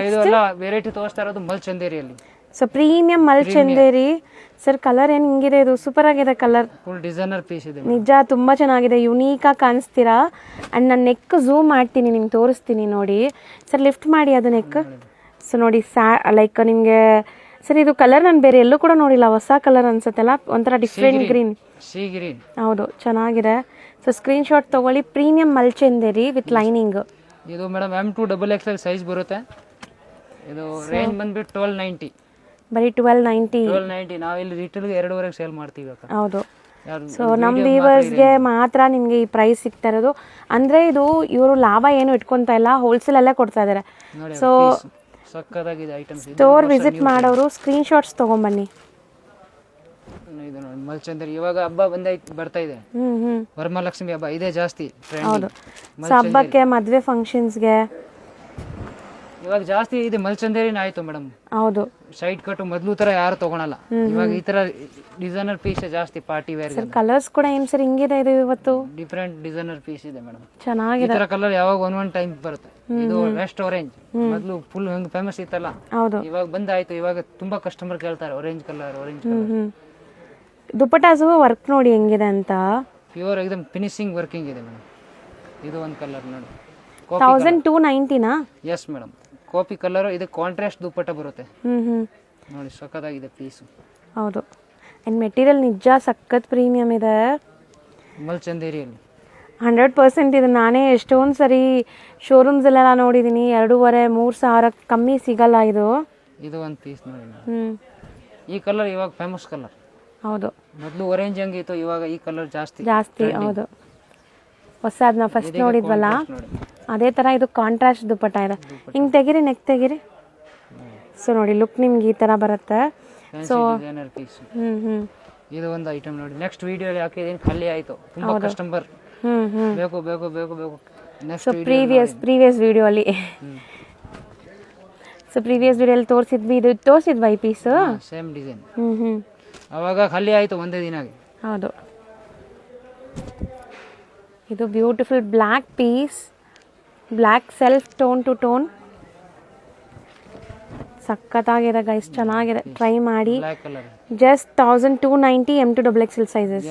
ಇದು ಎಲ್ಲ ವೆರೈಟಿ ತೋರಿಸ್ತಾ ಇರೋದು ಮಲ್ಚಂದೇರಿಯಲ್ಲಿ. So premium Malchanderi sir. Colour ಏನು ಹಿಂಗಿದೆ, ಇದು ಸೂಪರ್ ಆಗಿದೆ ಕಲರ್. ಫುಲ್ ಡಿಸೈನರ್ ಪೀಸ್ ಇದೆ ನಿಜ ತುಂಬ ಚೆನ್ನಾಗಿದೆ, ಯುನೀಕಾಗಿ ಕಾಣಿಸ್ತೀರಾ. ಆ್ಯಂಡ್ ನಾನು ನೆಕ್ ಝೂಮ್ ಮಾಡ್ತೀನಿ, ನಿಮ್ಗೆ ತೋರಿಸ್ತೀನಿ ನೋಡಿ ಸರ್. ಲಿಫ್ಟ್ ಮಾಡಿ ಅದು ನೆಕ್. ಸೊ ನೋಡಿ ಲೈಕ್ ನಿಮಗೆ ಸರ್ ಇದು ಕಲರ್ ನಾನು ಬೇರೆ ಎಲ್ಲೂ ಕೂಡ ನೋಡಿಲ್ಲ, ಹೊಸ ಕಲರ್ ಅನ್ಸುತ್ತಲ್ಲ, ಒಂಥರ ಡಿಫ್ರೆಂಟ್ ಗ್ರೀನ್. ಹೌದು ಚೆನ್ನಾಗಿದೆ. ಸೊ ಸ್ಕ್ರೀನ್ ಶಾಟ್ ತೊಗೊಳ್ಳಿ. Premium Malchanderi with lining. ಇದು ಮೇಡಮ್ M2 XXL ಸೈಜ್ ಬರುತ್ತೆ. ಇದು ರೇಂಜ್ ಬಂದ್ಬಿಟ್ಟು 1290. ಬರೀ 1290. ನಾವು ಇಲ್ಲಿ ರಿಟೇಲ್ಗೆ 2.5 ಸೇಲ್ ಮಾಡ್ತೀವಿ. ಹೌದು. ಸೊ ನಮ್ಮ ವ್ಯೂವರ್ಸ್ಗೆ ಮಾತ್ರ ನಿಮಗೆ ಈ ಪ್ರೈಸ್ ಸಿಗ್ತಾ ಇರೋದು. ಅಂದರೆ ಇದು ಇವರು ಲಾಭ ಏನು ಇಟ್ಕೊತಾ ಇಲ್ಲ, ಹೋಲ್ಸೇಲಲ್ಲೇ ಕೊಡ್ತಾ ಇದ್ದಾರೆ. ಸೊ ಸಕ್ಕತ್ತಾಗಿದೆ ಐಟಮ್ಸ್. ಸ್ಟೋರ್ ವಿಸಿಟ್ ಮಾಡೋರು ಸ್ಕ್ರೀನ್ ಶಾಟ್ಸ್ ತೊಗೊಂಬನ್ನಿ. ಇದು ನೋಡಿ ಮಲ್ಚಂದೇರಿ. ಇವಾಗ ಹಬ್ಬ ಬರ್ತಾ ಇದೆ, ವರಮಹಾಲಕ್ಷ್ಮಿ ಹಬ್ಬ ಇದೇ ಜಾಸ್ತಿ. ಹೌದು. ಸೊ ಹಬ್ಬಕ್ಕೆ, ಮದುವೆ ಫಂಕ್ಷನ್ಸ್ಗೆ ಇವಾಗ ಜಾಸ್ತಿ ಇದೆ ಮಲ್ಚಂದೇರಿನ ಆಯ್ತು ಮೇಡಮ್. ಹೌದು. ಸೈಡ್ ಕಟ್ ಮೊದಲು ತರ ಯಾರು ತಗೊಳಲ್ಲ, ಇವಾಗ ಈ ತರ ಡಿಸೈನರ್ ಪೀಸ್ ಜಾಸ್ತಿ ಪಾರ್ಟಿ ವೇರ್. ಸರ್ ಕಲರ್ಸ್ ಕೂಡ ಏನು ಸರ್ ಹಿಂಗಿದೆ ಇದು ಇವತ್ತು? ಡಿಫ್ರೆಂಟ್ ಡಿಸೈನರ್ ಪೀಸ್ ಇದೆ ಮೇಡಮ್, ಚೆನ್ನಾಗಿದೆ. ಈ ತರ ಕಲರ್ ಯಾವಾಗ ಒನ್ ಟೈಮ್ ಬರುತ್ತೆ. ಇದು ರೆಸ್ಟ್ ಆರೆಂಜ್ ಮೊದಲು ಫುಲ್ ಹೆಂಗ್ ಫೇಮಸ್ ಇತ್ತಲ್ಲ, ಹೌದು ಇವಾಗ ಬಂದಾಯ್ತು. ಇವಾಗ ತುಂಬಾ ಕಸ್ಟಮರ್ ಕೇಳ್ತಾರೆ ಆರೆಂಜ್ ಕಲರ್. ದುಪಟ್ಟಾಸು ವರ್ಕ್ ನೋಡಿ ಹೆಂಗಿದೆ ಅಂತ. ಪ್ಯೂರ್ ಎಕ್ದಮ್ ಫಿನಿಶಿಂಗ್ ವರ್ಕಿಂಗ್ ಇದೆ ಮೇಡಮ್. ಇದು ಒಂದು ಕಲರ್ ನೋಡಿ, 1290ನಾ? ಎಸ್ ಮೇಡಮ್, ಕಾಪಿ ಕಲರ್. ಇದು ಕಾಂಟ್ರಾಸ್ಟ್ ದುಪ್ಪಟ್ಟ ಬರುತ್ತೆ ನೋಡಿ, ಸಕ್ಕತ್ತಾಗಿದೆ ಪೀಸು. ಹೌದು. ಆ್ಯಂಡ್ ಮೆಟೀರಿಯಲ್ ನಿಜ ಸಖತ್ ಪ್ರೀಮಿಯಮ್ ಇದೆ ಮಲ್ಚಂದೇರಿಯಲ್ಲಿ. 100% ಇದು ನಾನೇ ಎಷ್ಟೊಂದು ಸರಿ ಶೋರೂಮ್ಸಲ್ಲೆಲ್ಲ ನೋಡಿದ್ದೀನಿ, 2,500-3 ಸಾವಿರ ಕಮ್ಮಿ ಸಿಗಲ್ಲ ಇದು. ಇದು ಒಂದು ಪೀಸ್ ನೋಡಿ. ಈ ಕಲರ್ ಇವಾಗ ಫೇಮಸ್ ಕಲರ್. ಹೌದು. ಮೊದಲು ಆರೆಂಜ್ ಹಂಗಿತ್ತು, ಇವಾಗ ಈ ಕಲರ್ ಜಾಸ್ತಿ. ಹೌದು. ಹೊಸದನ್ನ ಫಸ್ಟ್ ನೋಡಿದ್ವಲ್ಲ ಅದೇ ಥರ ಇದು ಕಾಂಟ್ರಾಸ್ಟ್ ದುಪ್ಪಟ್ಟ ಇದೆ. ಹಿಂಗೆ ತೆಗಿರಿ, ನೆಕ್ ತೆಗಿರಿ. ಸೊ ನೋಡಿ ಲುಕ್ ನಿಮ್ಗೆ ಈ ಥರ ಬರುತ್ತೆ. ಸೊ ಇದು ಒಂದು ಐಟಮ್ ನೋಡಿ. ನೆಕ್ಸ್ಟ್ ವಿಡಿಯೋಲಿ ಹಾಕಿದ್ದೀನಿ, ಖಾಲಿ ಆಯಿತು. ತುಂಬ ಕಸ್ಟಮರ್ ಬೇಕು ಬೇಕು ಬೇಕು ಬೇಕು. ಸೊ ಪ್ರೀವಿಯಸ್ ವಿಡಿಯೋಲಿ ತೋರಿಸಿದ್ವಿ, ಇದು ತೋರಿಸಿದ್ವಾ ಈ ಪೀಸ್? Same design. ಅವಾಗ ಖಾಲಿ ಆಯಿತು ಒಂದೇ ದಿನಾಗೆ. ಹೌದು. ಇದು beautiful black piece, black self tone two tone. ಸಖತ್ತಾಗಿದೆ ಗೈಸ್, ಚೆನ್ನಾಗಿದೆ, ಟ್ರೈ ಮಾಡಿ. Just 1290 M2 XXL sizes.